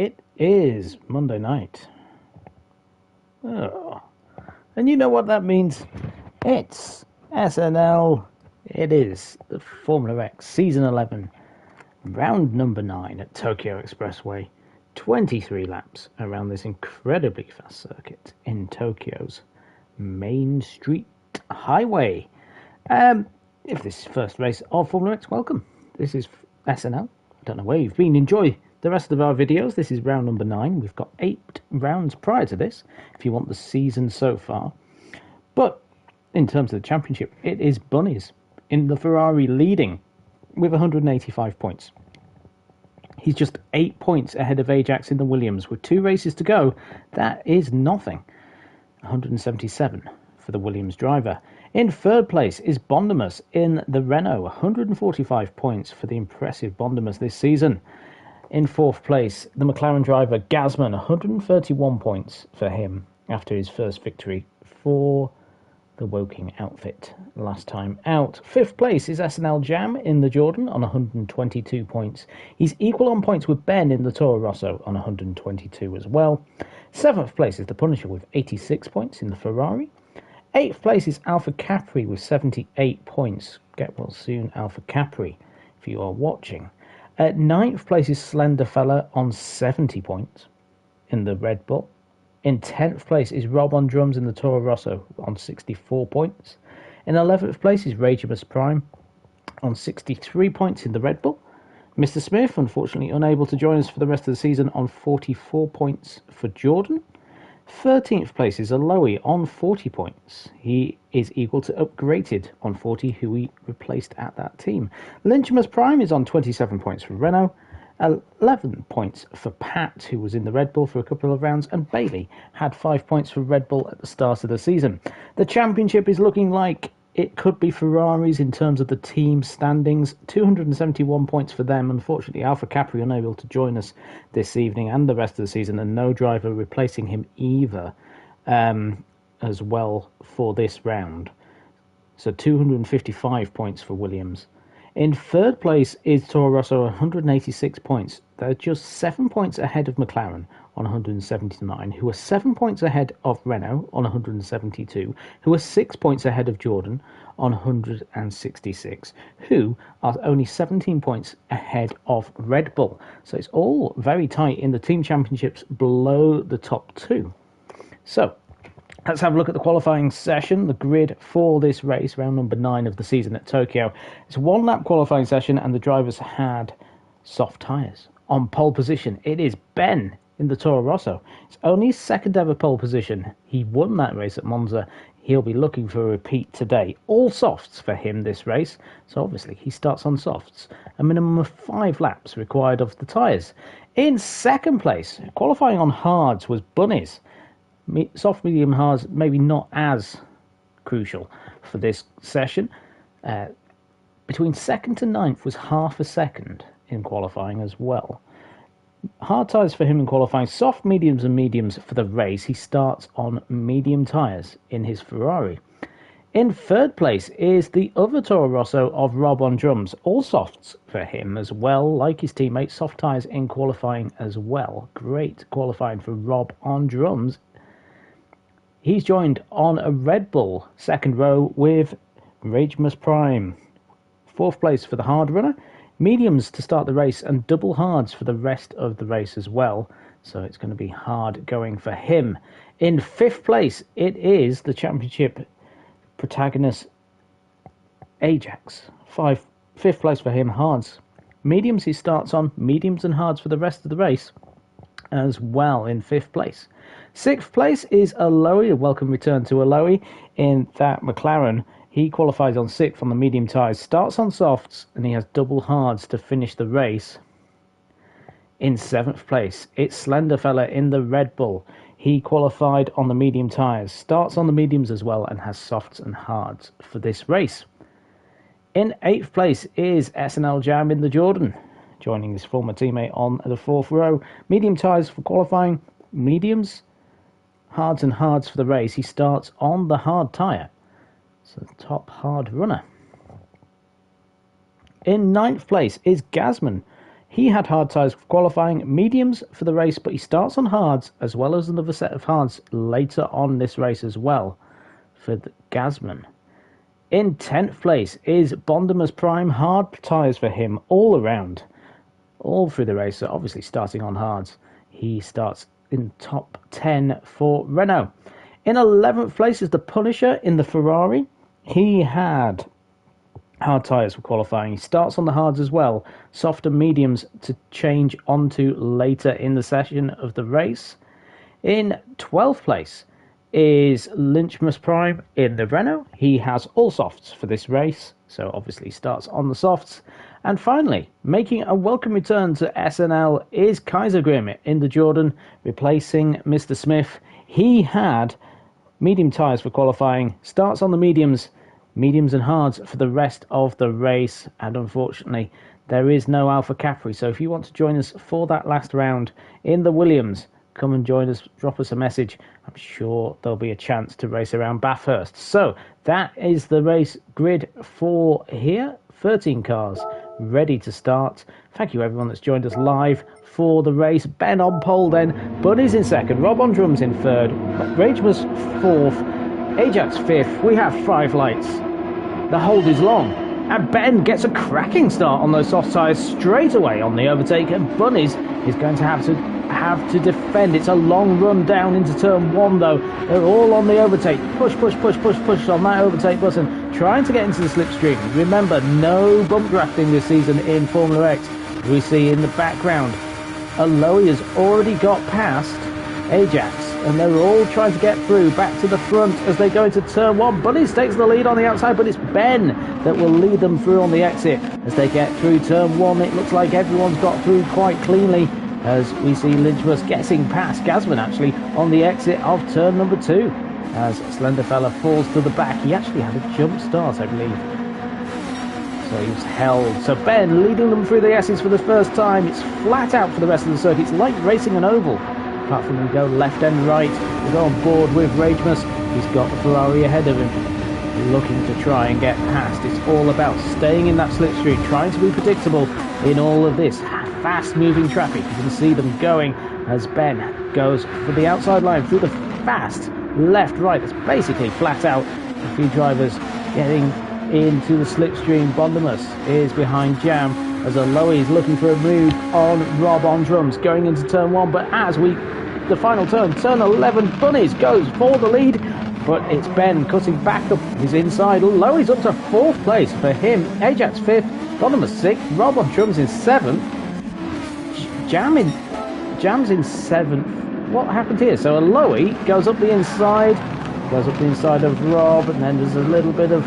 It is Monday night. Oh. And you know what that means? It's SNL. It is the Formula X Season 11, round number 9 at Tokyo Expressway. 23 laps around this incredibly fast circuit in Tokyo's Main Street Highway. If this is your first race of Formula X, welcome. This is SNL. I don't know where you've been. Enjoy the rest of our videos. This is round number 9. We've got 8 rounds prior to this, if you want the season so far. But in terms of the championship, it is Bunnies in the Ferrari leading with 185 points. He's just 8 points ahead of Ajax in the Williams with 2 races to go. That is nothing. 177 for the Williams driver. In third place is Bondemus in the Renault. 145 points for the impressive Bondemus this season. In fourth place, the McLaren driver Gasman. 131 points for him after his first victory for the Woking outfit last time out. Fifth place is SNL Jam in the Jordan on 122 points. He's equal on points with Ben in the Toro Rosso on 122 as well. Seventh place is the Punisher with 86 points in the Ferrari. Eighth place is Alpha Capri with 78 points. Get well soon, Alpha Capri, if you are watching. At ninth place is Slender Fella on 70 points in the Red Bull. In 10th place is Rob on drums in the Toro Rosso on 64 points. In 11th place is Ragemus Prime on 63 points in the Red Bull. Mr. Smith, unfortunately unable to join us for the rest of the season, on 44 points for Jordan. 13th place is Aloe on 40 points. He is equal to Upgraded on 40, who he replaced at that team. Lynchimus Prime is on 27 points for Renault. 11 points for Pat, who was in the Red Bull for a couple of rounds, and Bailey had 5 points for Red Bull at the start of the season. The championship is looking like it could be Ferraris in terms of the team standings. 271 points for them. Unfortunately, Alpha Capri unable to join us this evening and the rest of the season, and no driver replacing him either as well for this round. So 255 points for Williams. In third place is Toro Rosso, 186 points. They're just 7 points ahead of McLaren on 179, who are 7 points ahead of Renault on 172, who are 6 points ahead of Jordan on 166, who are only 17 points ahead of Red Bull. So it's all very tight in the team championships below the top 2. So let's have a look at the qualifying session, the grid for this race, round number 9 of the season at Tokyo. It's a one-lap qualifying session, and the drivers had soft tyres. On pole position, it is Ben in the Toro Rosso. It's only his second ever pole position. He won that race at Monza. He'll be looking for a repeat today. All softs for him this race, so obviously he starts on softs. A minimum of 5 laps required of the tyres. In second place, qualifying on hards, was Bunnies. Soft, medium, hards, maybe not as crucial for this session. Between second to ninth was half a second in qualifying as well. Hard tyres for him in qualifying, soft, mediums and mediums for the race. He starts on medium tyres in his Ferrari. In third place is the other Toro Rosso of Rob on drums. All softs for him as well, like his teammate. Soft tyres in qualifying as well. Great qualifying for Rob on drums. He's joined on a Red Bull second row with Ragemus Prime. Fourth place for the hard runner. Mediums to start the race and double hards for the rest of the race as well. So it's going to be hard going for him. In fifth place, it is the championship protagonist Ajax. Fifth place for him, hards. Mediums he starts on, mediums and hards for the rest of the race as well in fifth place. Sixth place is Aloe. A welcome return to Aloe in that McLaren. He qualifies on 6th on the medium tyres, starts on softs, and he has double hards to finish the race. In 7th place, it's Slender Fella in the Red Bull. He qualified on the medium tyres, starts on the mediums as well, and has softs and hards for this race. In 8th place is SNL Jam in the Jordan, joining his former teammate on the 4th row. Medium tyres for qualifying, mediums, hards and hards for the race. He starts on the hard tyre. So top hard runner. In 9th place is Gasman He had hard tyres for qualifying, mediums for the race, but he starts on hards as well as another set of hards later on this race as well for Gasman. In 10th place is Bondimus Prime, hard tyres for him all around, all through the race, so obviously starting on hards. He starts in top 10 for Renault. In 11th place is the Punisher in the Ferrari. He had hard tyres for qualifying. He starts on the hards as well. Soft and mediums to change onto later in the session of the race. In 12th place is Lynchmus Prime in the Renault. He has all softs for this race, so obviously starts on the softs. And finally, making a welcome return to SNL is Kaiser Grim in the Jordan, replacing Mr. Smith. He had medium tyres for qualifying, starts on the mediums and hards for the rest of the race, and unfortunately there is no Alpha Capri, so if you want to join us for that last round in the Williams, come and join us, drop us a message. I'm sure there'll be a chance to race around Bathurst. So that is the race grid for here. 13 cars ready to start. Thank you everyone that's joined us live for the race. Ben on pole then, Bunny's in second, Rob on drums in third, Ragemus fourth, Ajax fifth. We have 5 lights. The hold is long, and Ben gets a cracking start on those soft tyres straight away on the overtake, and Bunny's is going to have to defend. It's a long run down into turn 1 though. They're all on the overtake. Push on that overtake button, trying to get into the slipstream. Remember, no bump drafting this season in Formula X. We see in the background, Aloy has already got past Ajax, and they're all trying to get through back to the front as they go into turn 1. Bunnies takes the lead on the outside, but it's Ben that will lead them through on the exit as they get through turn 1. It looks like everyone's got through quite cleanly as we see Lynchmus getting past Gasman actually on the exit of turn number 2 as Slenderfella falls to the back. He actually had a jump start, I believe, so he was held. So Ben leading them through the S's for the first time. It's flat out for the rest of the circuit. It's like racing an oval, apart from we go left and right. We go on board with Ragemus. He's got the Ferrari ahead of him, looking to try and get past. It's all about staying in that slipstream, trying to be predictable in all of this fast-moving traffic. You can see them going as Ben goes for the outside line through the fast left-right. It's basically flat out. A few drivers getting into the slipstream. Bondimus is behind Jam as Aloy is looking for a move on Rob on drums going into turn 1, but as the final turn 11, Bunnies goes for the lead, but it's Ben cutting back up his inside. Aloy's up to 4th place for him, Ajax 5th, Bondimus 6th, Rob on drums in 7th, Jam's in 7th. What happened here? So Aloy goes up the inside of Rob, and then there's a little bit of,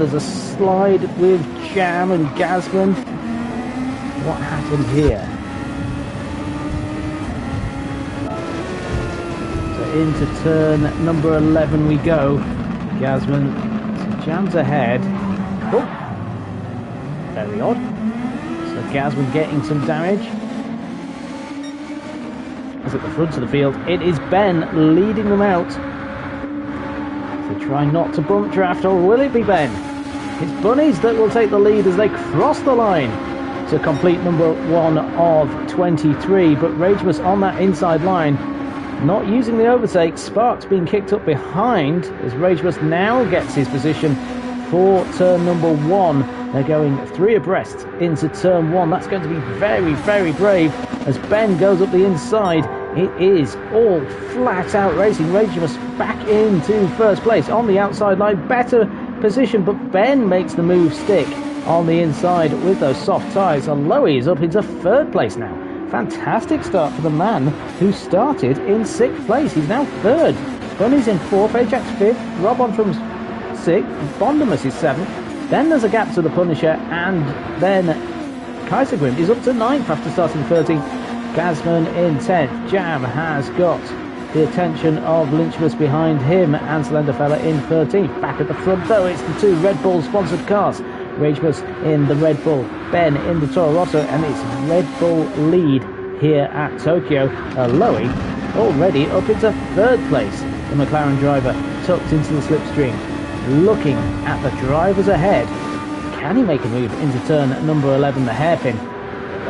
there's a slide with Jam and Gasman. What happened here? So into turn number 11 we go. Gasman, so Jam's ahead. Very odd. So Gasman getting some damage. As at the front of the field, it is Ben leading them out. So try not to bump draft, or will it be Ben? It's Bunnies that will take the lead as they cross the line to complete number 1 of 23, but Ragemus on that inside line, not using the overtake. Sparks being kicked up behind as Ragemus now gets his position for turn number 1. They're going 3 abreast into turn 1. That's going to be very, very brave as Ben goes up the inside. It is all flat out racing. Ragemus back into 1st place on the outside line. Better position, but Ben makes the move stick on the inside with those soft tyres. Aloy is up into 3rd place now. Fantastic start for the man who started in 6th place. He's now 3rd. Bunny's in 4th, Ajax 5th, Rob on from 6th, Bondimus is 7th. Then there's a gap to the Punisher, and then Kaiser Grim is up to 9th after starting 13th. Gasman in 10th. Jam has got the attention of Lynchmus behind him, and Slenderfella in 13th. Back at the front though, it's the 2 Red Bull sponsored cars. Ragemus in the Red Bull, Ben in the Toro Rosso, and it's Red Bull lead here at Tokyo. Aloy already up into 3rd place. The McLaren driver tucked into the slipstream, looking at the drivers ahead. Can he make a move into turn number 11, the hairpin?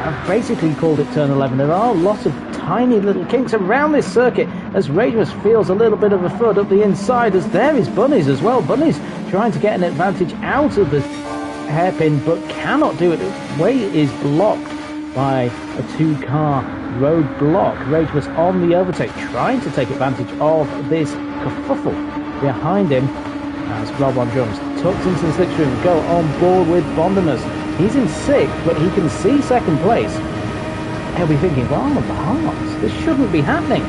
I've basically called it turn 11. There are lots of tiny little kinks around this circuit as Ragemus feels a little bit of a thud up the inside, as there is Bunnies as well. Bunnies trying to get an advantage out of the hairpin, but cannot do it. Its way is blocked by a 2-car roadblock. Ragemus on the overtake, trying to take advantage of this kerfuffle behind him, as Rob on drums tucked into the slipstream, go on board with Bondimus. He's in 6th, but he can see 2nd place. He'll be thinking, well, I'm on the hearts. This shouldn't be happening.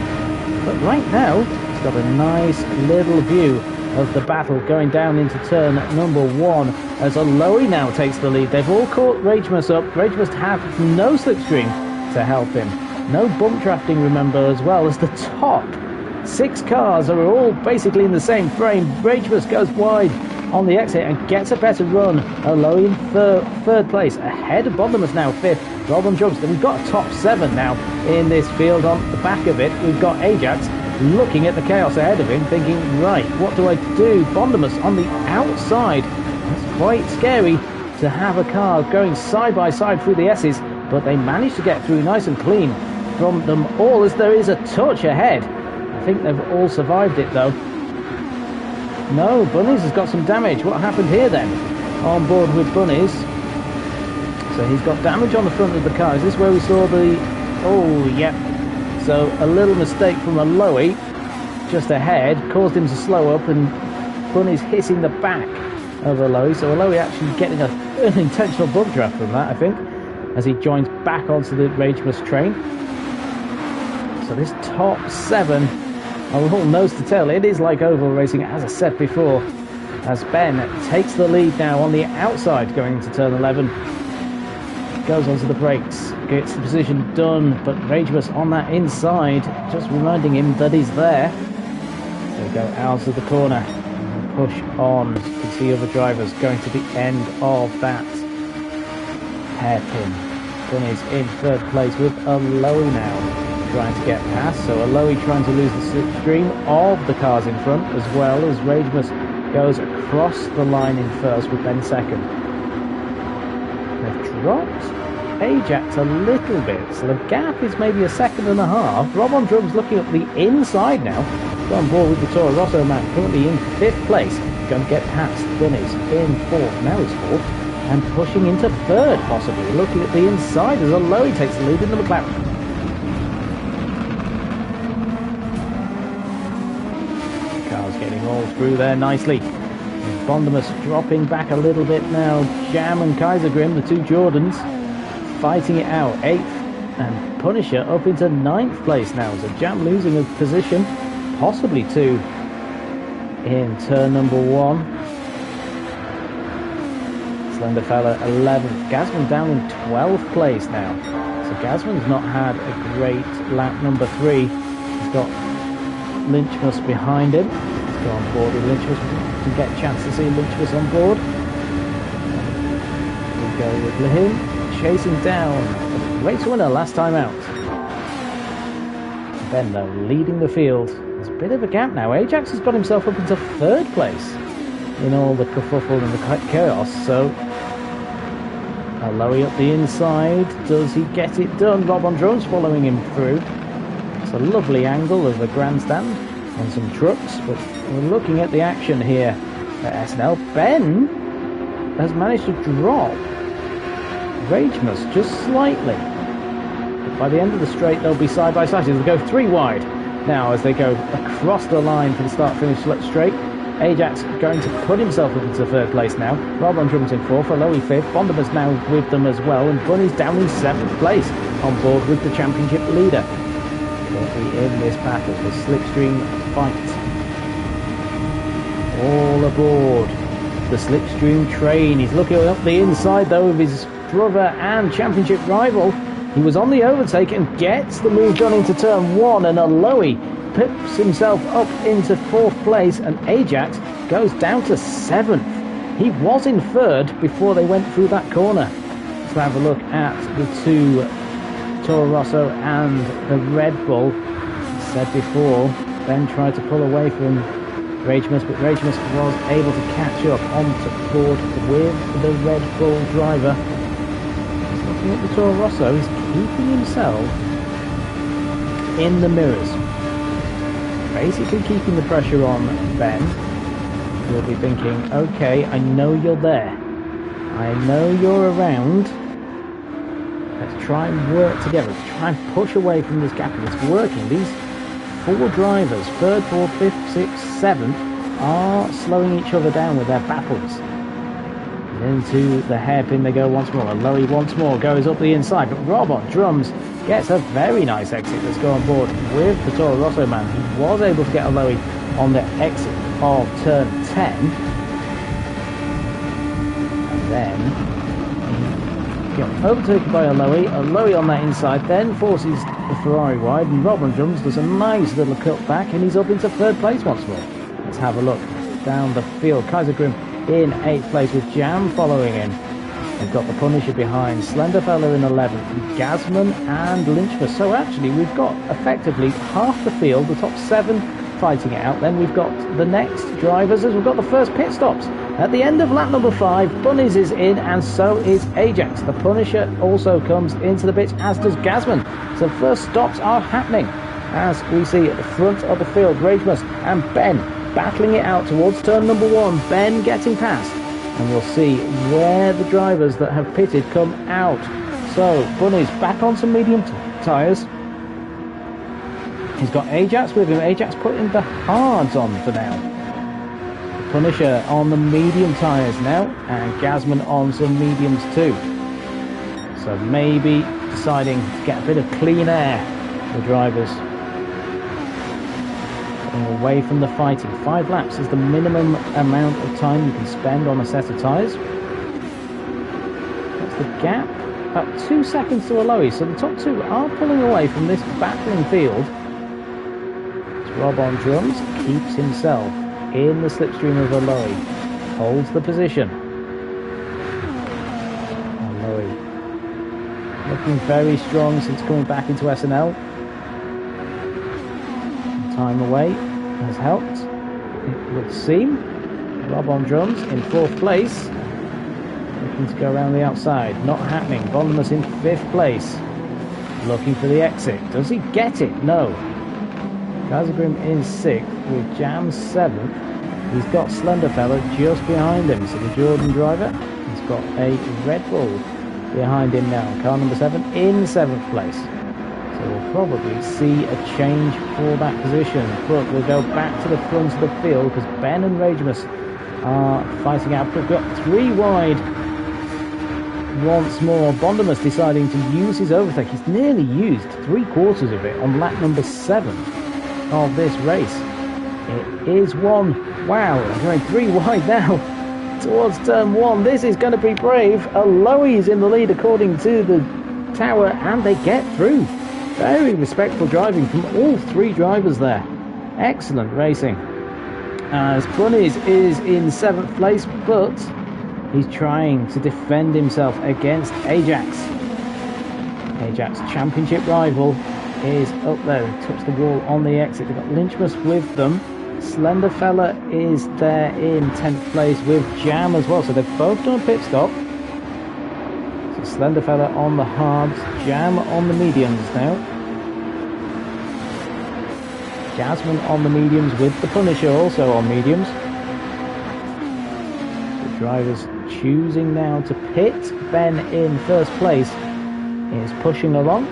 But right now, he's got a nice little view of the battle going down into turn number 1, as Aloy now takes the lead. They've all caught Ragemus up. Ragemus had no slipstream to help him. No bump drafting, remember, as well, as the top 6 cars are all basically in the same frame. Ragemus goes wide on the exit and gets a better run. Aloy in third place, ahead of Bondimus now 5th. Rob on drums. Then we've got a top 7 now in this field. On the back of it, we've got Ajax looking at the chaos ahead of him, thinking, right, what do I do? Bondimus on the outside. It's quite scary to have a car going side by side through the S's, but they managed to get through nice and clean from them all, as there is a touch ahead. I think they've all survived it though. No, Bunnies has got some damage. What happened here then? On board with Bunnies. So he's got damage on the front of the car. Is this where we saw the... Oh, yep. So a little mistake from Aloy just ahead caused him to slow up, and Bunnies hitting the back of Aloy. So Aloy actually getting an intentional bump draft from that, I think, as he joins back onto the Ragemus train. So this top 7 are all nose to tail. It is like oval racing, as I said before, as Ben takes the lead now on the outside going into turn 11. Goes onto the brakes, gets the position done, but Ragemus on that inside, just reminding him that he's there. So go out of the corner and push on. You can see other drivers going to the end of that hairpin. Bunny's in 3rd place with Aloy now, trying to get past. So Aloy trying to lose the slipstream of the cars in front, as well as Ragemus goes across the line in 1st with Ben 2nd. They've dropped Ajax a little bit, so the gap is maybe 1.5 seconds. Rob on drums looking up the inside now. Got on board with the Toro Rosso man, currently in 5th place. Going to get past Bunnies in 4th. Now he's 4th. And pushing into 3rd, possibly. Looking at the inside as Aloy takes the lead in the McLaren. Car's getting all through there nicely. Bondimus dropping back a little bit now. Jam and Kaisergrim, the 2 Jordans, fighting it out. 8th, and Punisher up into 9th place now. So Jam losing a position, possibly 2, in turn number 1. Slenderfella 11th. Gasman down in 12th place now. So Gasman's not had a great lap number 3. He's got Lynchmus behind him. Go on board with Lynchmus. We can get a chance to see Lynchmus on board. We go with him chasing down the race winner last time out. Ben though leading the field. There's a bit of a gap now. Ajax has got himself up into 3rd place in all the kerfuffle and the chaos. So Aloy up the inside. Does he get it done? Rob on drums following him through. It's a lovely angle of the grandstand and some trucks, but we're looking at the action here at SNL. Ben has managed to drop Ragemus just slightly, but by the end of the straight they'll be side by side. They'll go 3 wide now as they go across the line for the start-finish straight. Ajax going to put himself up into 3rd place now. Rob on drums in 4th, Aloy 5th. Bondimus now with them as well, and Bunny's down in 7th place on board with the championship leader. Currently in this battle, the slipstream fight. All aboard the slipstream train. He's looking up the inside though of his brother and championship rival. He was on the overtake and gets the move done into turn 1, and Aloy pips himself up into 4th place, and Ajax goes down to 7th. He was in 3rd before they went through that corner. Let's have a look at the 2 Toro Rosso and the Red Bull. As said before, Ben tried to pull away from Ragemus, but Ragemus was able to catch up onto board with the Red Bull driver. He's looking at the Toro Rosso, he's keeping himself in the mirrors. Basically keeping the pressure on Ben. You'll be thinking, okay, I know you're there. I know you're around. Let's try and work together. Let's try and push away from this gap. And it's working. These four drivers, third, fourth, fifth, sixth, seventh, are slowing each other down with their battles. Into the hairpin they go once more. Lowy once more goes up the inside, but Rob on drums gets a very nice exit. Let's go on board with the Toro Rosso man. He was able to get a Lowy on the exit of turn 10, and then he got overtaken by a Lowy on that inside, then forces the Ferrari wide, and Rob on drums does a nice little cut back, and he's up into third place once more. Let's have a look down the field. Kaiser Grim in 8th place with Jam following in. We've got the Punisher behind, Slenderfella in 11th, Gasman and Lynchford. So actually we've got effectively half the field, the top 7 fighting it out. Then we've got the next drivers as we've got the first pit stops. At the end of lap number 5, Bunnies is in and so is Ajax. The Punisher also comes into the pits, as does Gasman. So first stops are happening as we see at the front of the field, Ragemus and Ben battling it out towards turn number 1. Ben getting past, and we'll see where the drivers that have pitted come out. So Bunny's back on some medium tyres. He's got Ajax with him. Ajax putting the hards on for now. The Punisher on the medium tyres now, and Gasman on some mediums too. So maybe deciding to get a bit of clean air, the drivers. Away from the fighting. 5 laps is the minimum amount of time you can spend on a set of tyres. That's the gap. About 2 seconds to a Lowy. So the top 2 are pulling away from this battling field. It's Rob on drums. Keeps himself in the slipstream of a Lowy. Holds the position. Lowy looking very strong since coming back into SNL. Time away has helped, it would seem. Rob on drums in 4th place, looking to go around the outside. Not happening. Bondemus in 5th place, looking for the exit. Does he get it? No. Kaisergrim in 6th with Jam 7th. He's got Slenderfella just behind him. So the Jordan driver has got a Red Bull behind him now. Car number 7 in 7th place. So we'll probably see a change for that position, but we'll go back to the front of the field because Ben and Ragemus are fighting out. We've got 3 wide once more. Bondemus deciding to use his overtake. He's nearly used 3/4 of it on lap number 7 of this race. It is one. Wow, going 3 wide now towards turn 1. This is going to be brave. A Lowy is in the lead according to the tower, and they get through. Very respectful driving from all 3 drivers there. Excellent racing. As Bunnies is in 7th place, but he's trying to defend himself against Ajax. Ajax championship rival is up there. Touched the wall on the exit. They've got Lynchmus with them. Slenderfella is there in 10th place with Jam as well. So they've both done a pit stop. Slenderfella on the hards, Jam on the mediums now. Jasmine on the mediums with the Punisher also on mediums. The drivers choosing now to pit. Ben in 1st place is pushing along.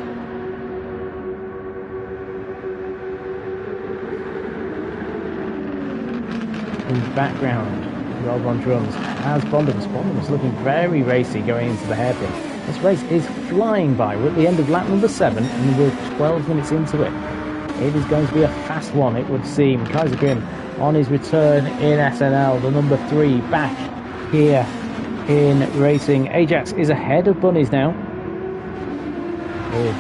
In the background, Rob on drums has Bondemus. Bondemus looking very racy going into the hairpin. This race is flying by. We're at the end of lap number 7 and we're 12 minutes into it. It is going to be a fast one, it would seem. Kaiser Grim on his return in SNL, the number 3 back here in racing. Ajax is ahead of Bunnies now. With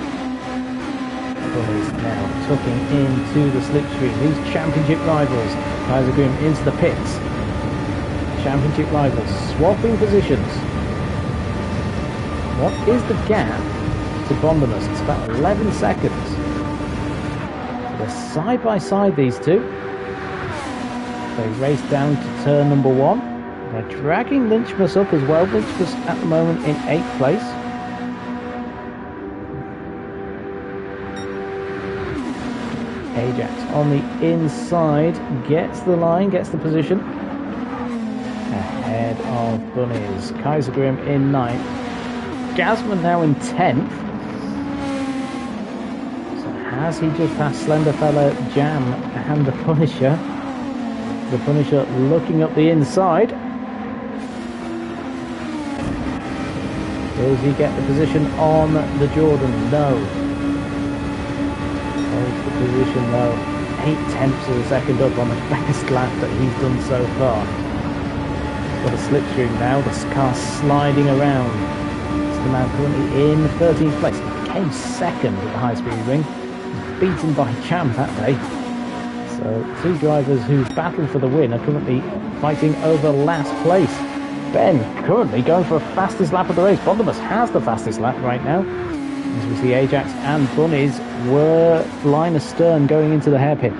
Bunnies now tucking into the slipstream. These championship rivals. Kaiser Grim into the pits. Championship rivals swapping positions. What is the gap to Bondemus? It's about 11 seconds. They're side by side, these two. They race down to turn number 1. They're dragging Lynchmus up as well. Lynchmus at the moment in 8th place. Ajax on the inside, gets the line, gets the position. Ahead of Bunnies. Kaisergrim in 9th. Gasman now in 10th. So has he just passed Slenderfella, Jam and the Punisher? The Punisher looking up the inside. Does he get the position on the Jordan? No. Holds the position though. 8/10 of a second up on the best lap that he's done so far. He's got a slipstream now. The car's sliding around. It's the man currently in 13th place. He came second at the high-speed ring. He's beaten by Cham that day. So two drivers who battle for the win are currently fighting over last place. Ben currently going for a fastest lap of the race. Bondimus has the fastest lap right now. As we see Ajax and Bunnies were line astern going into the hairpin.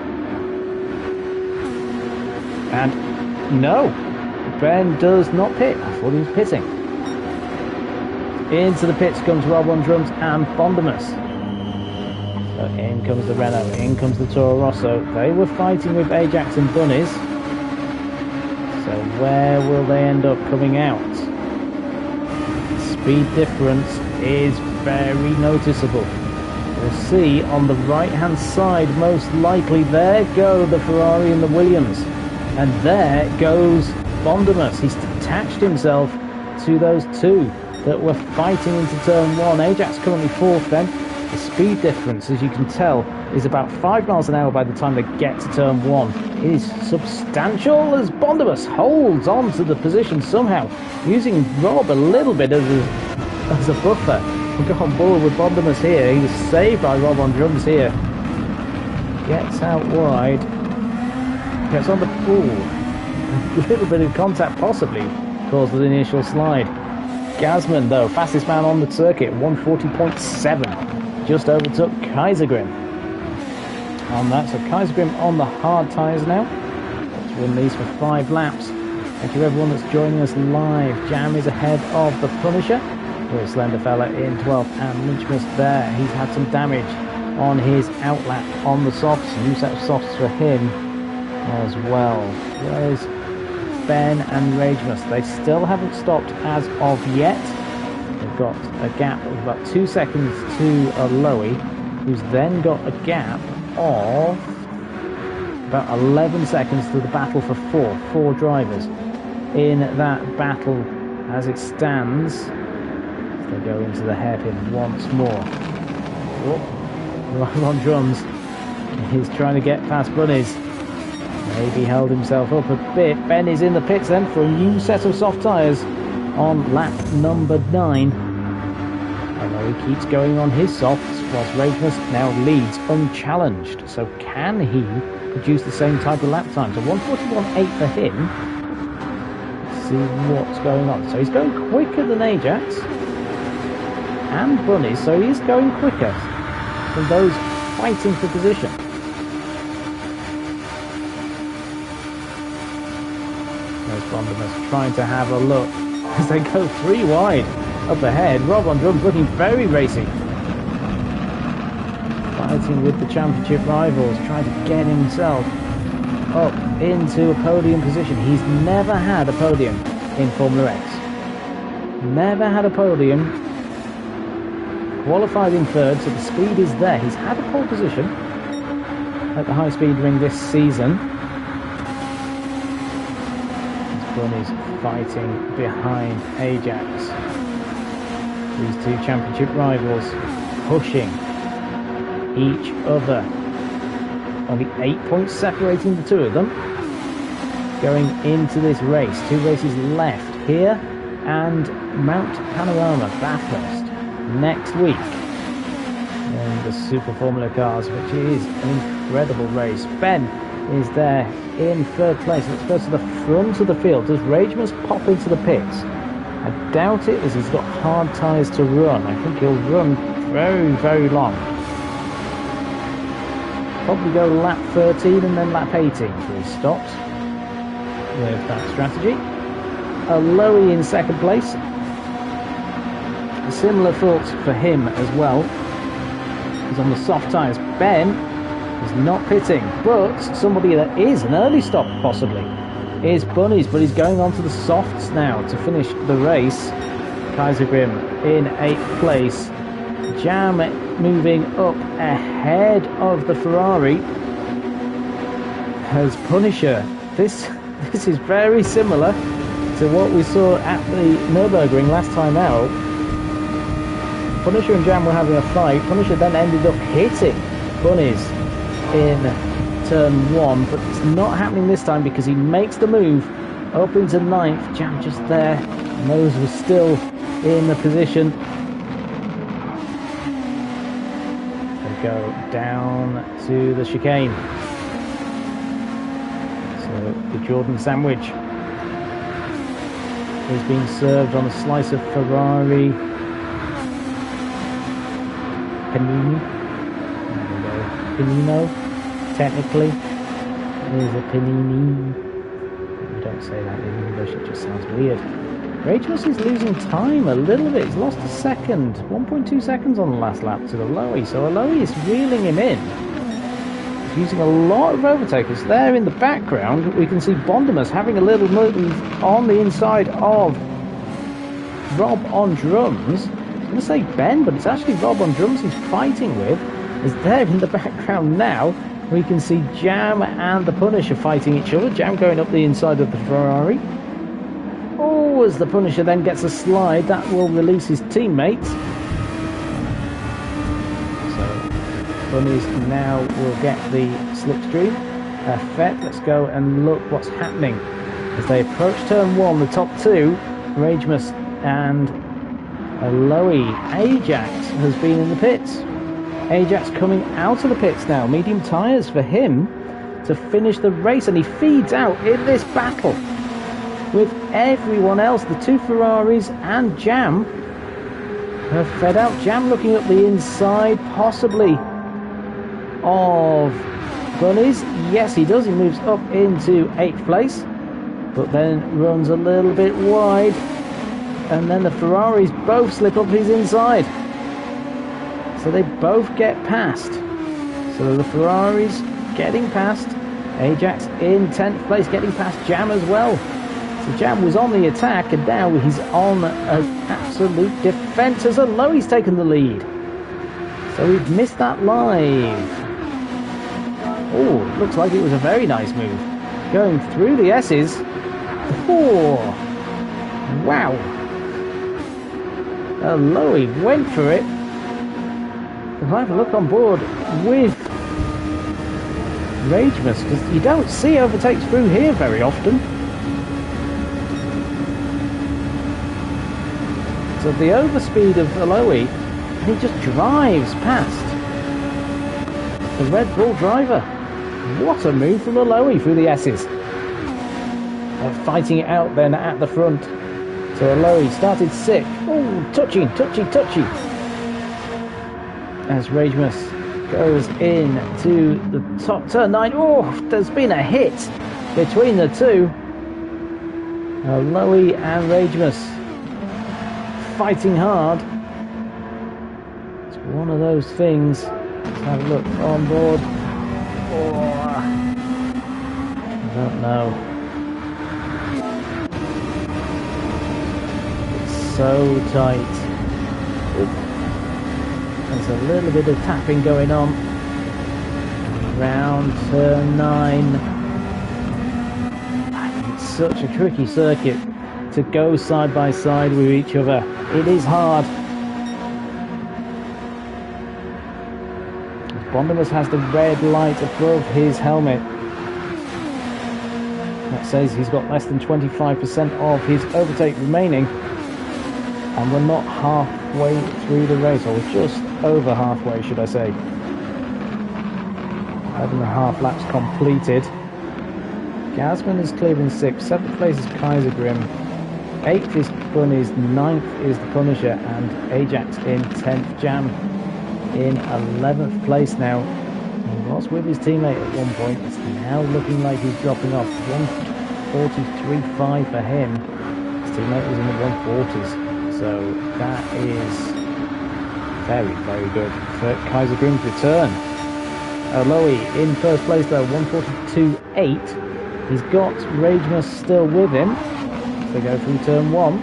And no, Ben does not pit. I thought he was pitting. Into the pits comes Rob on drums and Bondimus. So in comes the Renault, in comes the Toro Rosso. They were fighting with Ajax and Bunnies. So where will they end up coming out? Speed difference is very noticeable. We'll see on the right hand side, most likely. There go the Ferrari and the Williams. And there goes Bondimus. He's attached himself to those two that were fighting into turn 1. Ajax currently 4th then. The speed difference, as you can tell, is about 5 miles an hour by the time they get to turn 1. It is substantial as Bondimus holds on to the position somehow, using Rob a little bit as a buffer. We'll go on board with Bondimus here. He was saved by Rob on drums here. Gets out wide. Gets on the pool. A little bit of contact possibly caused the initial slide. Gasman, though, fastest man on the circuit, 140.7. Just overtook Kaisergrim on that. So Kaisergrim on the hard tyres now. Let's win these for 5 laps. Thank you everyone that's joining us live. Jam is ahead of the Punisher, with Slenderfella in 12th, and Lynchmus there. He's had some damage on his outlap on the softs. New set of softs for him as well. Where's Ben and Ragemus? They still haven't stopped as of yet. They've got a gap of about 2 seconds to Lowy, who's then got a gap of about 11 seconds to the battle for 4 drivers in that battle as it stands. They go into the hairpin once more. Oh, right on drums. He's trying to get past Bunnies. Maybe held himself up a bit. Ben is in the pits then for a new set of soft tyres on lap number 9. Although he keeps going on his softs, whilst Ragemus now leads unchallenged. So can he produce the same type of lap time? So 141.8 for him. Let's see what's going on. So he's going quicker than Ajax and Bunnies, so he's going quicker than those fighting for position. There's Bondimus trying to have a look as they go 3 wide up ahead. Rob on drums looking very racy. Fighting with the championship rivals, trying to get himself up into a podium position. He's never had a podium in Formula X. Never had a podium. Qualified in 3rd, so the speed is there. He's had a pole position at the high-speed ring this season. Bunnies fighting behind Ajax. These two championship rivals pushing each other. Only 8 points separating the two of them. Going into this race. 2 races left here and Mount Panorama, Bathurst, next week in the Super Formula cars, which is an incredible race. Ben is there in 3rd place. Let's go to the front of the field. Does Ragemus pop into the pits? I doubt it, as he's got hard tyres to run. I think he'll run very, very long. Probably go lap 13 and then lap 18 for his stops with that strategy. Lowy in 2nd place. Similar thoughts for him as well. He's on the soft tyres. Ben He's not pitting, but somebody that is an early stop possibly is Bunnies, but he's going on to the softs now to finish the race. Kaisergrim in 8th place. Jam moving up ahead of the Ferrari as Punisher. This is very similar to what we saw at the Nürburgring last time out. Punisher and Jam were having a fight. Punisher then ended up hitting Bunnies in turn 1, but it's not happening this time because he makes the move up into 9th. Jam just there. Nose was still in the position. They go down to the chicane. So the Jordan sandwich is being served on a slice of Ferrari panini. There we go. Panino, technically, is a panini. We don't say that in English, it just sounds weird. Rachels is losing time a little bit. He's lost a second, 1.2 seconds on the last lap to the Lowy. So Lowy is reeling him in. He's using a lot of overtakers. There in the background, we can see Bondimus having a little move on the inside of Rob on drums. I was going to say Ben, but it's actually Rob on drums he's fighting with. Is there in the background now. We can see Jam and the Punisher fighting each other. Jam going up the inside of the Ferrari. Oh, as the Punisher then gets a slide, that will release his teammate. So, Bunnies now will get the slipstream effect. Let's go and look what's happening. As they approach turn 1, the top 2, Ragemus and Lowy. Ajax has been in the pits. Ajax coming out of the pits now. Medium tyres for him to finish the race, and he feeds out in this battle with everyone else. The 2 Ferraris and Jam have fed out. Jam looking up the inside, possibly of Bunnies. Yes, he does. He moves up into 8th place, but then runs a little bit wide, and then the Ferraris both slip up his inside. So they both get past. So the Ferraris getting past. Ajax in 10th place, getting past Jam as well. So Jam was on the attack, and now he's on an absolute defence as Lowy's taken the lead. So we've missed that live. Oh, looks like it was a very nice move. Going through the S's. Oh, wow. Lowy went for it. If I have a look on board with Ragemus, because you don't see overtakes through here very often. So the overspeed of Lowy, and he just drives past the Red Bull driver. What a move from Lowy through the S's. They're fighting it out then at the front. So Lowy started sick. Oh, touchy. As Ragemus goes in to the top turn 9. Oh, there's been a hit between the two. Lowy and Ragemus fighting hard. It's one of those things. Let's have a look on board. Oh, I don't know. It's so tight. There's a little bit of tapping going on. Round turn 9. It's such a tricky circuit to go side by side with each other. It is hard. Bondimus has the red light above his helmet. That says he's got less than 25% of his overtake remaining. And we're not halfway through the race, or just over halfway, should I say. 11.5 laps completed. Gasman is cleared in 6th. 7th place is Kaisergrim. 8th is Bunnies. 9th is the Punisher. And Ajax in 10th. Jam in 11th place now. He was with his teammate at one point. It's now looking like he's dropping off. 143.5 for him. His teammate was in the 140s. So that is very, very good for Kaisergrim's return. Aloy in first place though, 142.8. He's got Ragemus still with him. They go through turn 1.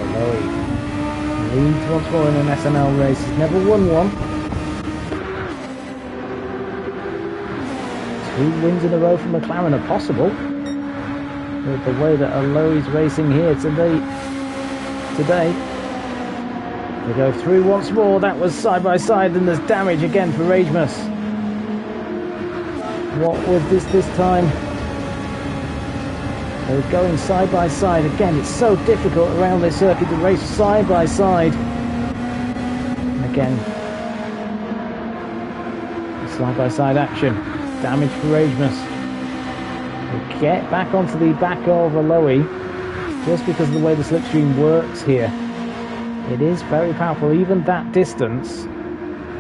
Aloy leads once more in an SNL race. He's never won one. 2 wins in a row for McLaren are possible. With the way that Aloy's racing here today. They go through once more. That was side by side, and there's damage again for Ragemus. What was this time? They're going side by side. Again, it's so difficult around this circuit to race side by side. And again, side by side action. Damage for Ragemus. We get back onto the back of Aloy just because of the way the slipstream works here. It is very powerful. Even that distance,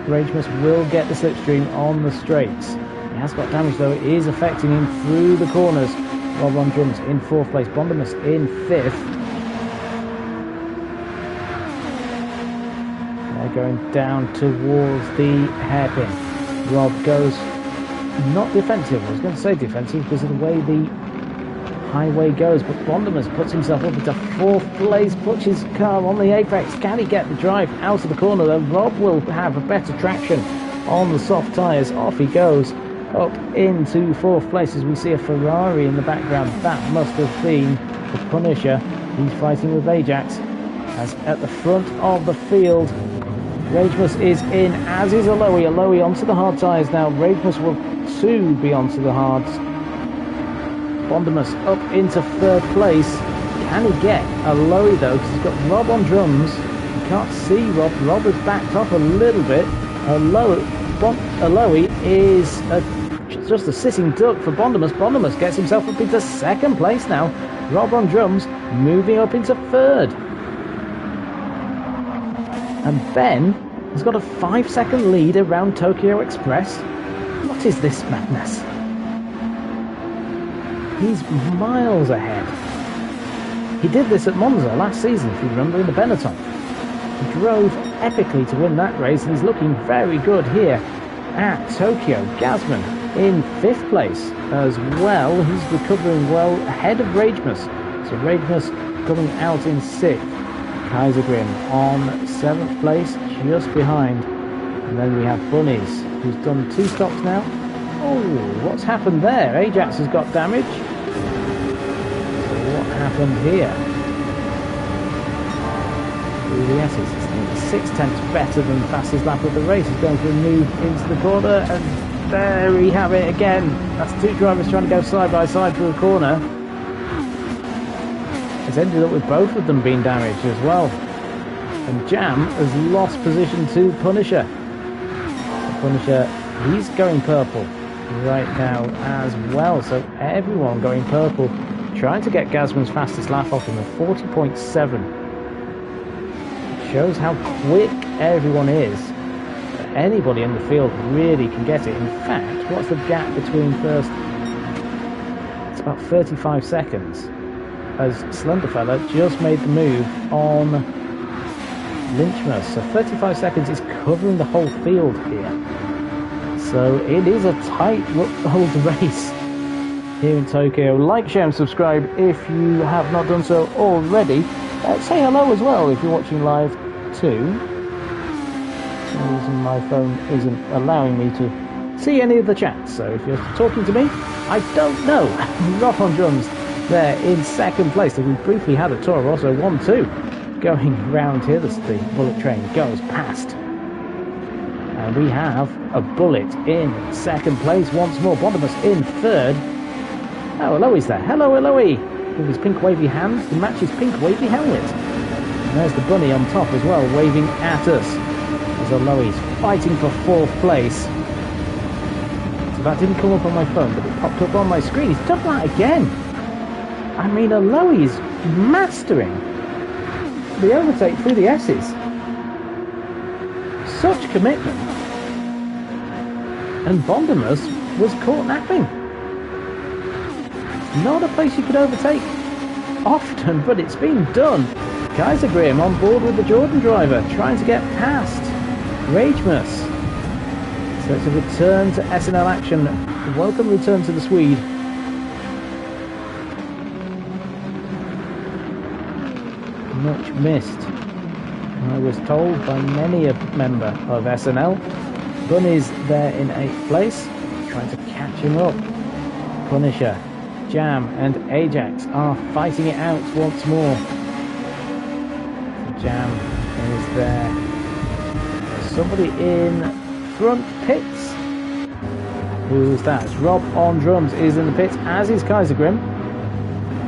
Ragemus will get the slipstream on the straights. He has got damage though. It is affecting him through the corners. Rob on drums in 4th place. Bondimus in 5th. They're going down towards the hairpin. Rob goes not defensive. I was going to say defensive because of the way the highway goes, but Bondimus puts himself up into 4th place, puts his car on the apex. Can he get the drive out of the corner though? Rob will have a better traction on the soft tyres. Off he goes up into 4th place as we see a Ferrari in the background. That must have been the Punisher. He's fighting with Ajax. As at the front of the field, Ragemus is in, as is Aloy. Aloy onto the hard tyres now. Ragemus will soon be onto the hards. Bondimus up into 3rd place. Can he get Aloy though? Because he's got Rob on drums. You can't see Rob. Rob has backed off a little bit. Aloy is just a sitting duck for Bondimus. Bondimus gets himself up into 2nd place now. Rob on drums moving up into 3rd. And Ben has got a 5-second lead around Tokyo Express. What is this madness? He's miles ahead. He did this at Monza last season, if you remember, in the Benetton. He drove epically to win that race, and he's looking very good here at Tokyo. Gasman in 5th place as well. He's recovering well ahead of Ragemus. So Ragemus coming out in 6th. Kaisergrim on 7th place, just behind. And then we have Bunnies, who's done 2 stops now. Oh, what's happened there? Ajax has got damage. So what happened here? Through the S's, it's 6/10 better than the fastest lap of the race. He's going for a move into the corner, and there we have it again. That's 2 drivers trying to go side by side through a corner. It's ended up with both of them being damaged as well. And Jam has lost position to Punisher. The Punisher, he's going purple right now as well. So everyone going purple, trying to get Gasman's fastest lap off him at 40.7. Shows how quick everyone is. Anybody in the field really can get it. In fact, what's the gap between first? It's about 35 seconds. As Slenderfella just made the move on Lynchmus. So 35 seconds is covering the whole field here. So it is a tight hold race here in Tokyo. Like, share and subscribe if you have not done so already. Say hello as well if you're watching live too. For some reason my phone isn't allowing me to see any of the chats. So if you're talking to me, I don't know. Rock on drums there in 2nd place. So we briefly had a Toro Rosso 1-2 going round here. The bullet train goes past. And we have a Bullet in 2nd place once more. Bondimus in 3rd. Oh, Aloy's there. Hello, Aloy. With his pink wavy hand to match his pink wavy helmet. And there's the bunny on top as well, waving at us. As Aloy's fighting for 4th place. So that didn't come up on my phone, but it popped up on my screen. He's done that again. I mean, Aloy's mastering the overtake through the S's. Such commitment. And Bondimus was caught napping. Not a place you could overtake often, but it's been done. Kaisergrim on board with the Jordan driver, trying to get past Ragemus. So it's a return to SNL action. Welcome return to the Swede. Much missed. I was told by many a member of SNL. Bunny's there in 8th place, trying to catch him up. Punisher, Jam and Ajax are fighting it out once more. So Jam is there. There's somebody in front pits. Who's that? Rob on drums is in the pits, as is Kaiser Grim.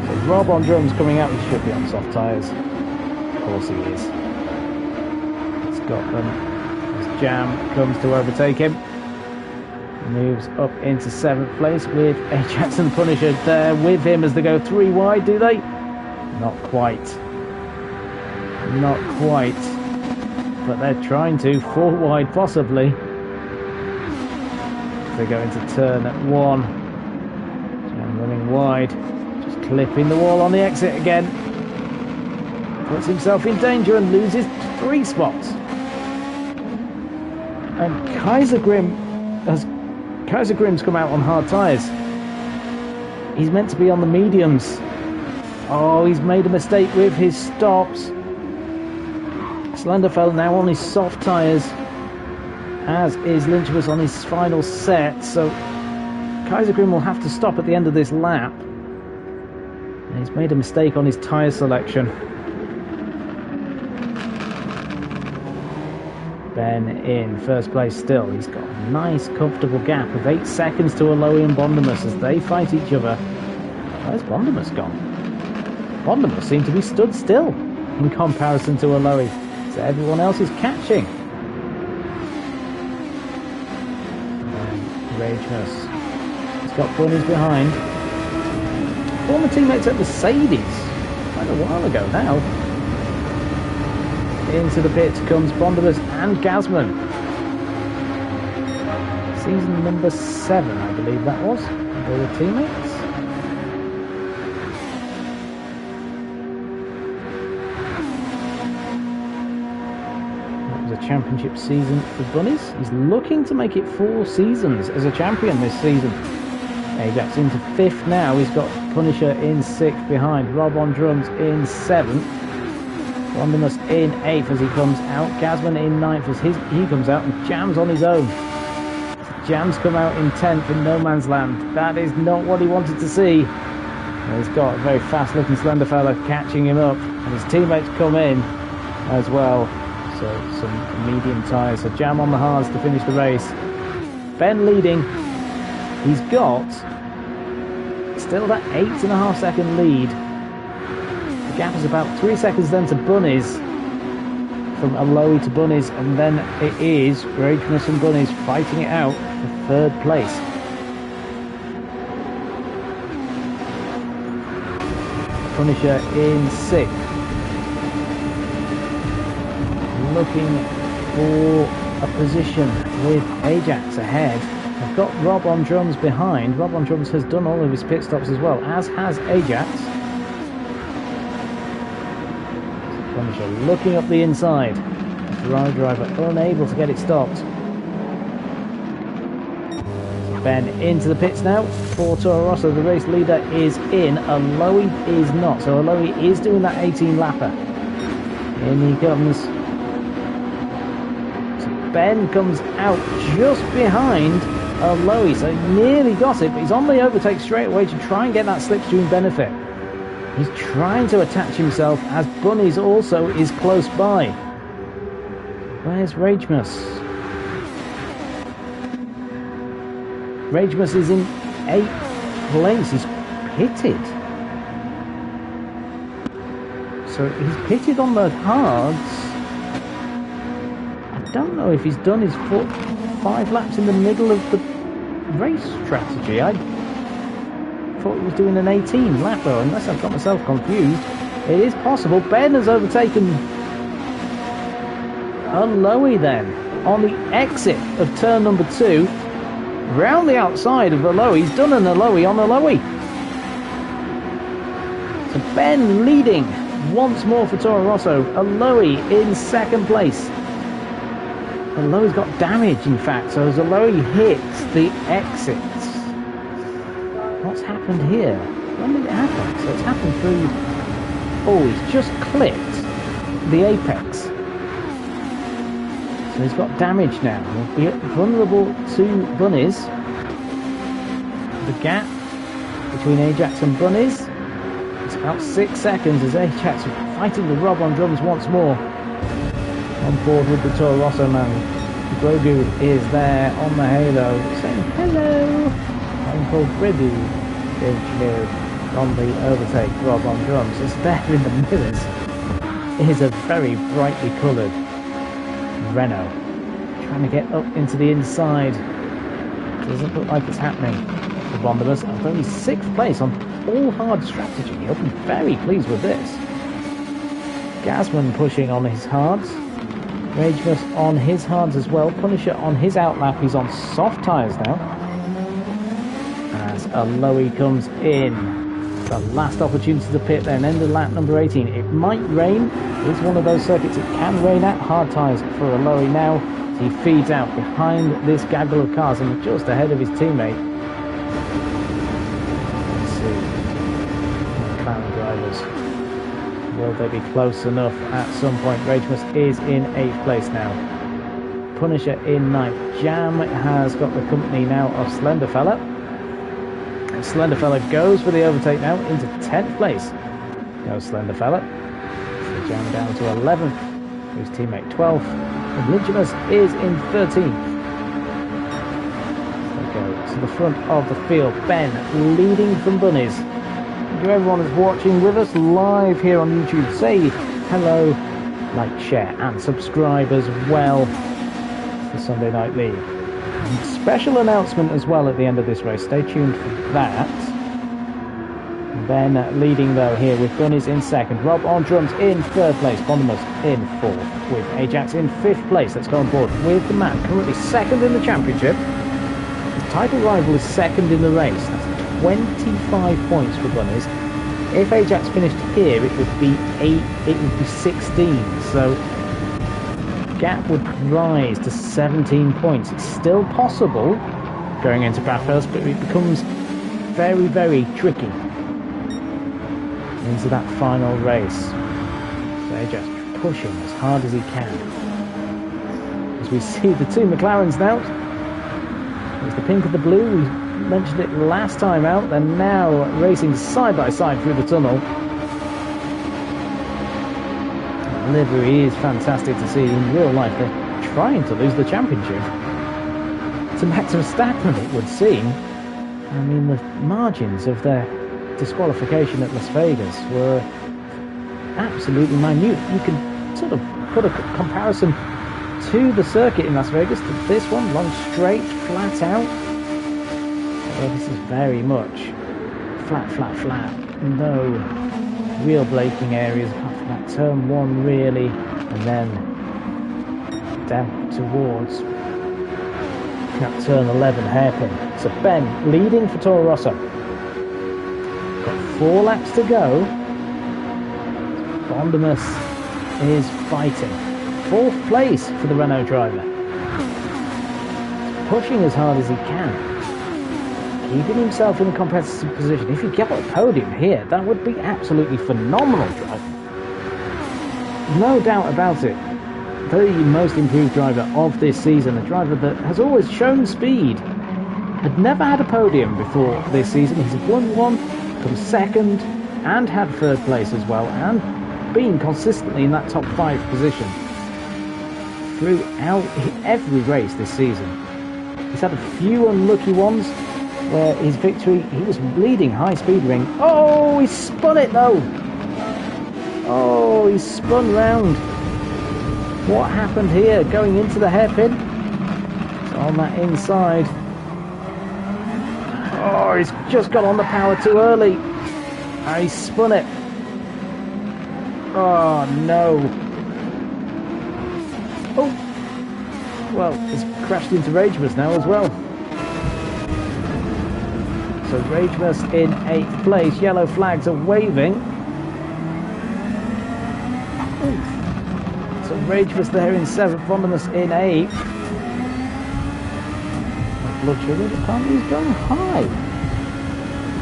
So Rob on drums coming out. He should be on soft tyres. Of course he is. He's got them. As Jam comes to overtake him. Moves up into 7th place with Ajax and Punisher there with him as they go 3 wide, do they? Not quite. Not quite. But they're trying to. 4 wide possibly. They go into turn at 1. Jam running wide. Just clipping the wall on the exit again. Puts himself in danger and loses 3 spots. And Kaiser Grim's come out on hard tyres. He's meant to be on the mediums. Oh, he's made a mistake with his stops. Slenderfell now on his soft tyres, as is Lynchbus on his final set. So Kaiser Grim will have to stop at the end of this lap. And he's made a mistake on his tyre selection. Ben in 1st place still. He's got a nice comfortable gap of 8 seconds to Aloy and Bondimus as they fight each other. Where's Bondimus gone? Bondimus seemed to be stood still in comparison to Aloy. So everyone else is catching. Ragemus. He's got Bunnies behind. Former teammates at Mercedes. Quite a while ago now. Into the pits comes Bondimus and Gazman. Season number 7, I believe that was. They were teammates. That was a championship season for Bunnies. He's looking to make it 4 seasons as a champion this season. Ajax into 5th now. He's got Punisher in 6th behind. Rob on drums in 7th. Bondimus in 8th as he comes out. Gazman in 9th as he comes out, and Jam's on his own. Jam's come out in 10th in no man's land. That is not what he wanted to see. And he's got a very fast looking slender fella catching him up, and his teammates come in as well. So some medium tyres. So Jam on the hards to finish the race. Ben leading. He's got still that 8.5 second lead. The gap is about 3 seconds then to Bunnies, from Aloy to Bunnies, and then it is Ragemus and Bunnies fighting it out for 3rd place. Punisher in 6th, looking for a position with Ajax ahead. I've got Rob on drums behind. Rob on drums has done all of his pit stops as well, as has Ajax. Punisher looking up the inside. Ferrari driver unable to get it stopped. Ben into the pits now for Toro Rosso. The race leader is in. Aloy is not. So Aloy is doing that 18 lapper. In he comes. So Ben comes out just behind Aloy. So he nearly got it, but he's on the overtake straight away to try and get that slipstream benefit. He's trying to attach himself as Bunnies also is close by. Where's Ragemus? Ragemus is in 8th place. He's pitted. So he's pitted on the hards. I don't know if he's done his 5 laps in the middle of the race strategy. I thought he was doing an 18 lapper, unless I've got myself confused. It is possible. Ben has overtaken Aloy then on the exit of turn number 2, round the outside of Aloy. He's done an Aloy on Aloy. So Ben leading once more for Toro Rosso. Aloy in 2nd place. Lowe's got damage, in fact, so as the Lowe hits the exits. What's happened here? When did it happen? So it's happened through... Oh, he's just clipped the apex. So he's got damage now. He'll be vulnerable to bunnies. The gap between Ajax and bunnies, it's about 6 seconds as Ajax fighting with Rob on drums once more. On board with the Toro Rosso man. Grogu is there on the halo saying hello. I'm called Bredu. Engineered on the overtake. Rob on drums is there in the mirrors. It is a very brightly coloured Renault trying to get up into the inside. Doesn't look like it's happening for Bondibus. Only 6th place on all hard strategy. I'll be very pleased with this. Gasman pushing on his hards. Ragemus on his hards as well. Punisher on his outlap. He's on soft tyres now. As a Lowe comes in. The last opportunity to pit then. End of lap number 18. It might rain. It's one of those circuits it can rain at. Hard tyres for a Lowe now. So he feeds out behind this gaggle of cars and just ahead of his teammate. Let's see. McLaren drivers. Will they be close enough at some point? Ragemus is in 8th place now. Punisher in 9th. Jam has got the company now of Slenderfella. And Slenderfella goes for the overtake now into 10th place. Goes Slenderfella. So Jam down to 11th. His teammate 12th. And Linjamus is in 13th. They go to the front of the field. Ben leading from Bunnies. To everyone who's watching with us live here on YouTube, say hello, like, share and subscribe as well to Sunday Night League. And special announcement as well at the end of this race, stay tuned for that. Ben leading though here with Bunnies in 2nd, Rob on drums in 3rd place, Bondimus in 4th, with Ajax in 5th place. Let's go on board with the man currently 2nd in the championship. His title rival is 2nd in the race. That's 25 points for Bunnies. If Ajax finished here, it would be 16. So gap would rise to 17 points. It's still possible going into Bathurst, but it becomes very, very tricky into that final race. So Ajax pushing as hard as he can. As we see the two McLarens now. There's the pink and the blue. We mentioned it last time out. They're now racing side by side through the tunnel. The livery is fantastic to see in real life. They're trying to lose the championship to Max Verstappen, it would seem. I mean, the margins of their disqualification at Las Vegas were absolutely minute. You can sort of put a comparison to the circuit in Las Vegas to this one, long straight, flat out. Well, this is very much flat, flat, flat. No real braking areas apart from that turn 1 really, and then down towards that turn 11 hairpin. So Ben leading for Toro Rosso. Got 4 laps to go. Bondimus is fighting. 4th place for the Renault driver. Pushing as hard as he can. Keeping himself in a competitive position. If he got a podium here, that would be absolutely phenomenal drive. No doubt about it. The most improved driver of this season. A driver that has always shown speed. Had never had a podium before this season. He's won one, come 2nd, and had 3rd place as well. And been consistently in that top 5 position throughout every race this season. He's had a few unlucky ones where his victory, he was leading high speed ring. Oh, he spun it though. Oh, he spun round. What happened here? Going into the hairpin. It's on that inside. Oh, he's just got on the power too early. And he spun it. Oh no. Oh, well, it's crashed into Ragemus now as well. So Ragemus in 8th place. Yellow flags are waving. Ooh. It's a Ragemus there in 7th, Vondemus in 8th. Blood sugar apparently is going high.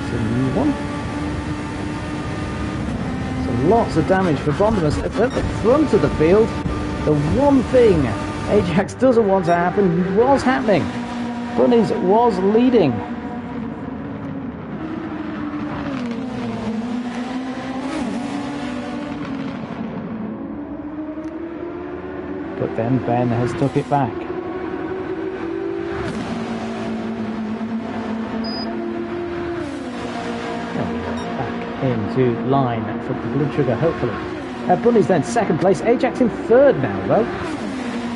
It's a new one. So lots of damage for Vondemus at the front of the field. The one thing Ajax doesn't want to happen was happening. Bunnies was leading. But then Ben has took it back. Back into line for the blood sugar, hopefully. Bunny's then 2nd place. Ajax in 3rd now, though.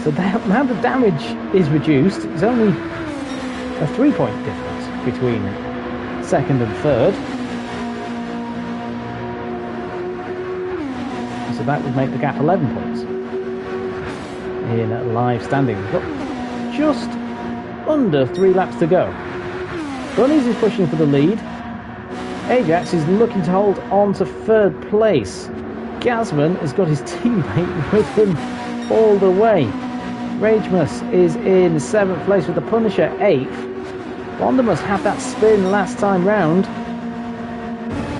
So the amount of damage is reduced. It's only a 3-point difference between 2nd and 3rd. So that would make the gap 11 points. In live standing. We've got just under 3 laps to go. Bunnies is pushing for the lead. Ajax is looking to hold on to 3rd place. Gazman has got his teammate with him all the way. Ragemus is in 7th place with the Punisher 8th. Vondemus had that spin last time round.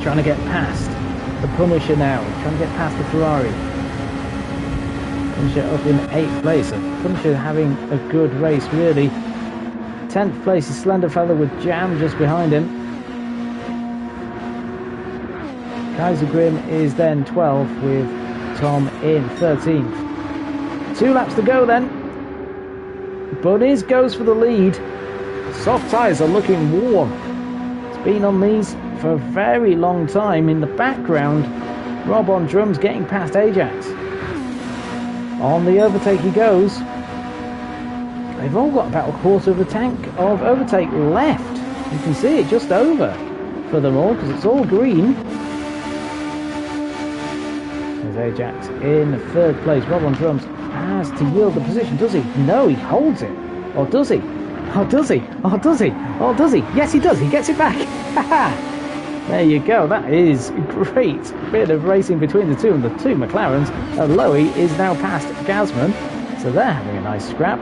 Trying to get past the Punisher now. Trying to get past the Ferrari. Punisher up in 8th place. Punisher having a good race, really. 10th place is Slenderfellow with Jam just behind him. Kaiser Grim is then 12th with Tom in 13th. 2 laps to go then. Bunnies goes for the lead. Soft tyres are looking warm. It's been on these for a very long time. In the background, Rob on drums getting past Ajax. On the overtake he goes. They've all got about a quarter of a tank of overtake left. You can see it just over for them all because it's all green. There's Ajax in 3rd place. Rob on drums has to yield the position. Does he? No, he holds it. Or does he? Oh, does he? Oh, does he? Oh, does he? Yes, he does. He gets it back. There you go. That is great bit of racing between the two, and the two McLarens. Lowy is now past Gazman, so they're having a nice scrap.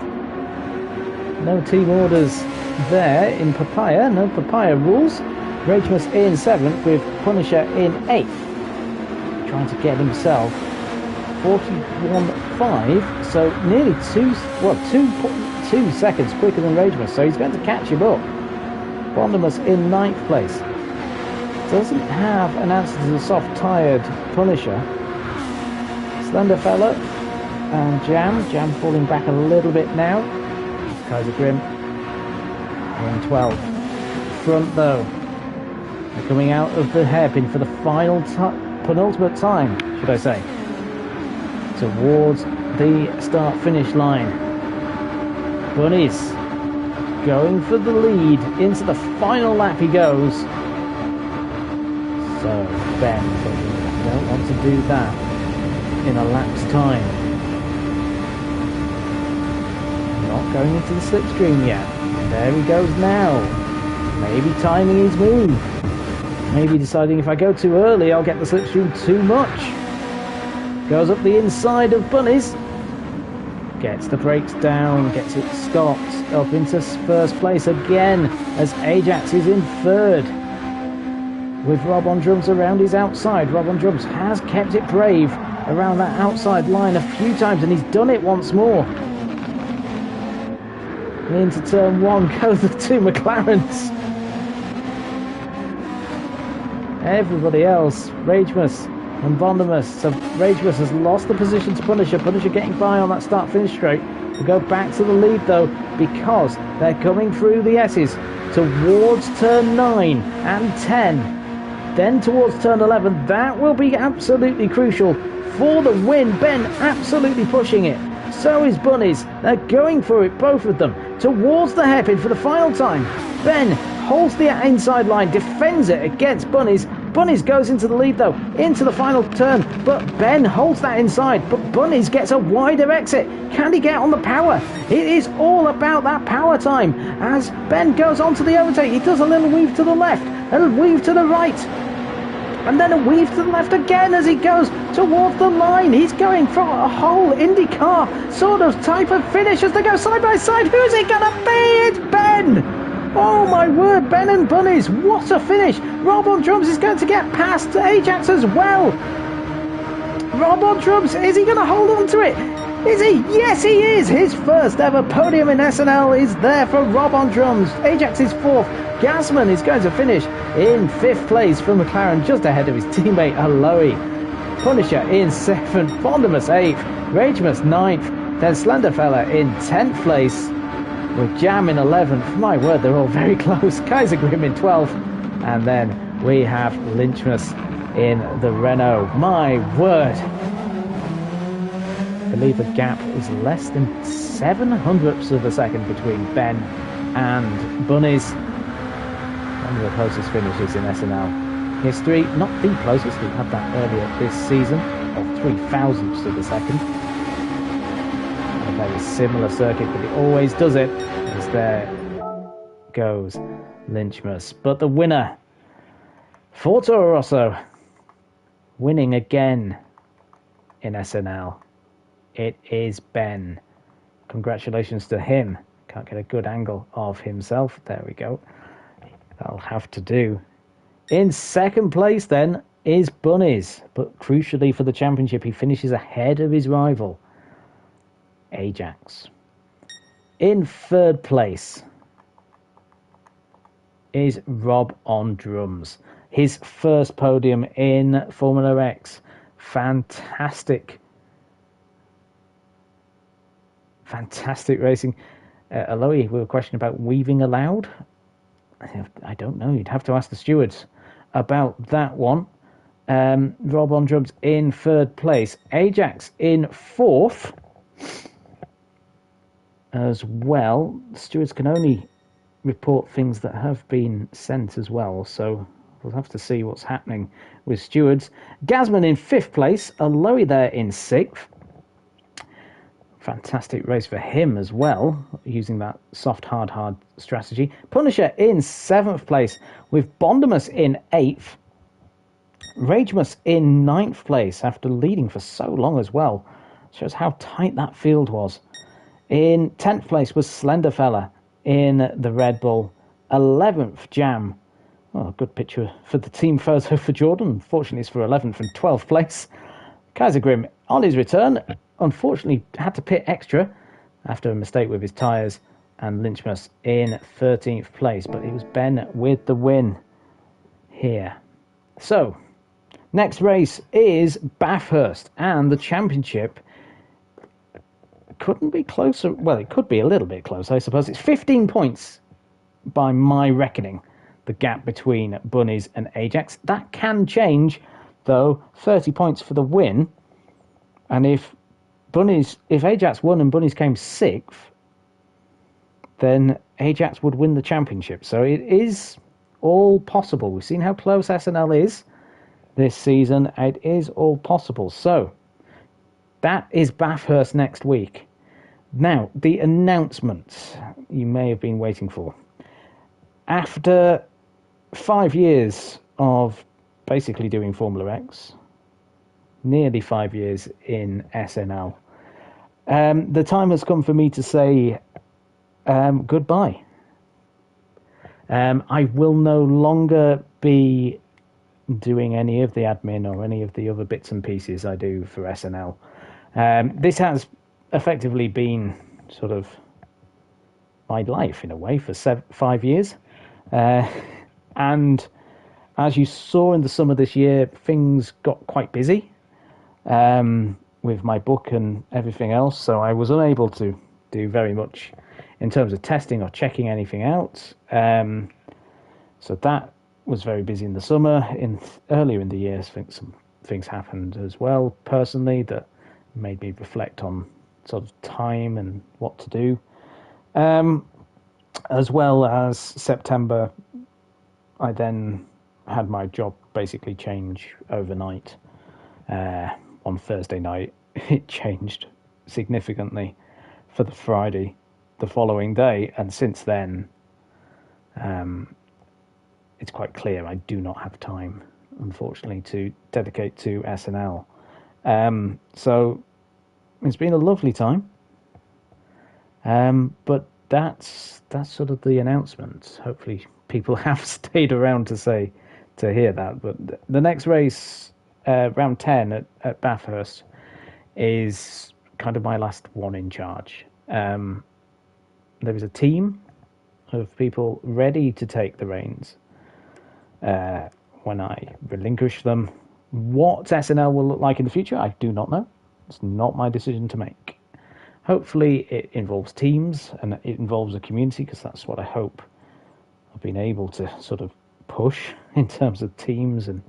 No team orders there in Papaya. No Papaya rules. Ragemus in 7th with Punisher in 8th. Trying to get himself 41.5, so nearly 2 seconds quicker than Ragemus, so he's going to catch him up. Vondemus in 9th place. Doesn't have an answer to the soft-tired Punisher. Slenderfellow and Jam falling back a little bit now. Kaiser Grim in 12th. Front though. They're coming out of the hairpin for the final penultimate time, should I say, towards the start-finish line. Bunnies going for the lead into the final lap he goes. So Ben don't want to do that in a lap's time. Not going into the slipstream yet. There he goes now. Maybe timing his move. Maybe deciding if I go too early I'll get the slipstream too much. Goes up the inside of Bunnies. Gets the brakes down, gets it stopped, up into 1st place again as Ajax is in 3rd. With Rob on drums around his outside. Rob on drums has kept it brave around that outside line a few times, and he's done it once more. Into turn 1 go the two McLarens. Everybody else, Ragemus and Vondemus. So Ragemus has lost the position to Punisher. Punisher getting by on that start-finish straight. We'll go back to the lead though, because they're coming through the S's towards turn 9 and 10. Then towards turn 11, that will be absolutely crucial for the win. Ben absolutely pushing it. So is Bunnies. They're going for it, both of them, towards the hairpin for the final time. Ben holds the inside line, defends it against Bunnies. Bunnies goes into the lead though, into the final turn, but Ben holds that inside, but Bunnies gets a wider exit. Can he get on the power? It is all about that power time as Ben goes on to the overtake. He does a little weave to the left, a little weave to the right. And then a weave to the left again as he goes towards the line. He's going for a whole IndyCar sort of type of finish as they go side by side. Who's it going to be? It's Ben! Oh my word, Ben and Bunnies. What a finish. Rob on drums is going to get past Ajax as well. Rob on drums, is he going to hold on to it? Is he? Yes, he is! His first ever podium in SNL is there for Rob on drums. Ajax is fourth. Gasman is going to finish in fifth place for McLaren, just ahead of his teammate Aloy. Punisher in seventh. Bondimus eighth. Ragemus ninth. Then Slenderfella in 10th place. With Jam in 11th. My word, they're all very close. Kaiser Grim in 12th. And then we have Lynchmus in the Renault. My word. I believe the gap is less than 700ths of a second between Ben and Bunnies. One of the closest finishes in SNL history. Not the closest, we had that earlier this season, of 3,000ths of a second. A very similar circuit, but he always does it. As there goes Lynchmus. But the winner, for Toro Rosso, winning again in SNL. It is Ben. Congratulations to him. Can't get a good angle of himself. There we go. That'll have to do. In second place then is Bunnies. But crucially for the championship, he finishes ahead of his rival, Ajax. In third place is Rob on drums. His first podium in Formula X. Fantastic racing. Aloy, we were questioning about weaving allowed. I don't know. You'd have to ask the stewards about that one. Rob on drums in third place. Ajax in fourth as well. The stewards can only report things that have been sent as well, so we'll have to see what's happening with stewards. Gasman in fifth place. Aloy there in sixth. Fantastic race for him as well, using that soft, hard strategy. Punisher in seventh place, with Bondimus in eighth. Ragemus in ninth place, after leading for so long as well. Shows how tight that field was. In 10th place was Slenderfella in the Red Bull. 11th, Jam. Oh, good picture for the team photo for Jordan. Unfortunately, it's for 11th and 12th place. Kaiser Grim, on his return, unfortunately had to pit extra after a mistake with his tyres, and Lynchmus in 13th place, but it was Ben with the win here. So, next race is Bathurst, and the championship couldn't be closer. Well, it could be a little bit closer, I suppose. It's 15 points by my reckoning, the gap between Bunnies and Ajax. That can change, though. 30 points for the win, and if Ajax won and Bunnies came sixth, then Ajax would win the championship. So it is all possible. We've seen how close SNL is this season. It is all possible. So that is Bathurst next week. Now, the announcement you may have been waiting for. After 5 years of basically doing Formula X, nearly 5 years in SNL, the time has come for me to say goodbye. I will no longer be doing any of the admin or any of the other bits and pieces I do for SNL. This has effectively been sort of my life in a way for 5 years. And as you saw in the summer this year, things got quite busy with my book and everything else. So I was unable to do very much in terms of testing or checking anything out. So that was very busy in the summer. Earlier in the year, I think some things happened as well personally that made me reflect on sort of time and what to do. As well as September, I then had my job basically change overnight. On Thursday night, it changed significantly for the Friday the following day, and since then, it's quite clear I do not have time unfortunately, to dedicate to SNL. So it's been a lovely time. But that's sort of the announcement. Hopefully, people have stayed around to hear that. But the next race, round 10 at Bathurst, is kind of my last one in charge. There is a team of people ready to take the reins when I relinquish them. What SNL will look like in the future, I do not know. It's not my decision to make. Hopefully, it involves teams and it involves a community, because that's what I hope I've been able to sort of push in terms of teams and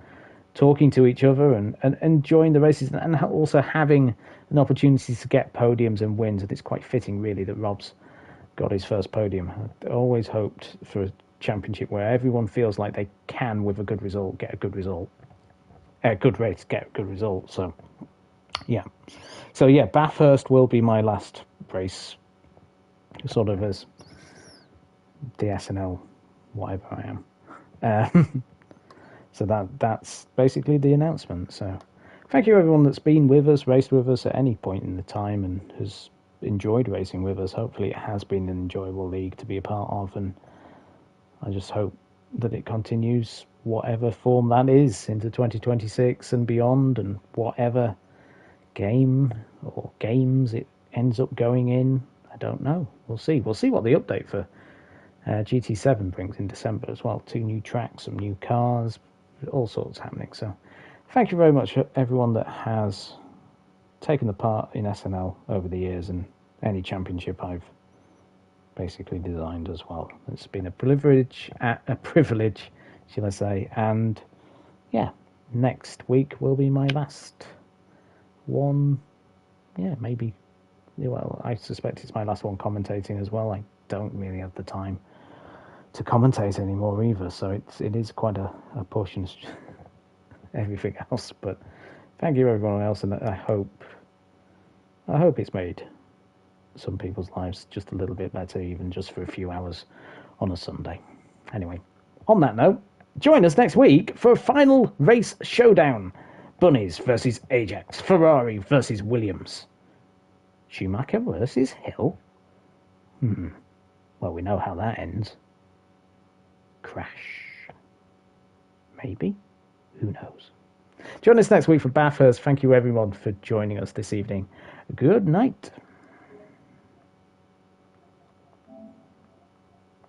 talking to each other and enjoying the races, and also having an opportunity to get podiums and wins. And it's quite fitting, really, that Rob's got his first podium. I always hoped for a championship where everyone feels like they can, with a good result, get a good result. A good race, get a good result. So, yeah. So, yeah, Bathurst will be my last race, sort of as the SNL, whatever I am. So that's basically the announcement. So thank you everyone that's been with us, raced with us at any point in the time, and has enjoyed racing with us. Hopefully it has been an enjoyable league to be a part of, and I just hope that it continues, whatever form that is, into 2026 and beyond, and whatever game or games it ends up going in. I don't know. We'll see what the update for GT7 brings in December as well. 2 new tracks, some new cars, all sorts happening. So thank you very much for everyone that has taken the part in SNL over the years, and any championship I've basically designed as well. It's been a privilege, shall I say. And yeah, next week will be my last one. Yeah, maybe. Well, I suspect it's my last one commentating as well. I don't really have the time to commentate anymore either, so it is quite a push and everything else. But thank you everyone else, and I hope it's made some people's lives just a little bit better, even just for a few hours on a Sunday. Anyway, on that note, join us next week for a final race showdown. Bunnies versus Ajax, Ferrari versus Williams, Schumacher versus Hill. Well, we know how that ends. Crash. Maybe? Who knows? Join us next week for Bathurst. Thank you everyone for joining us this evening. Good night.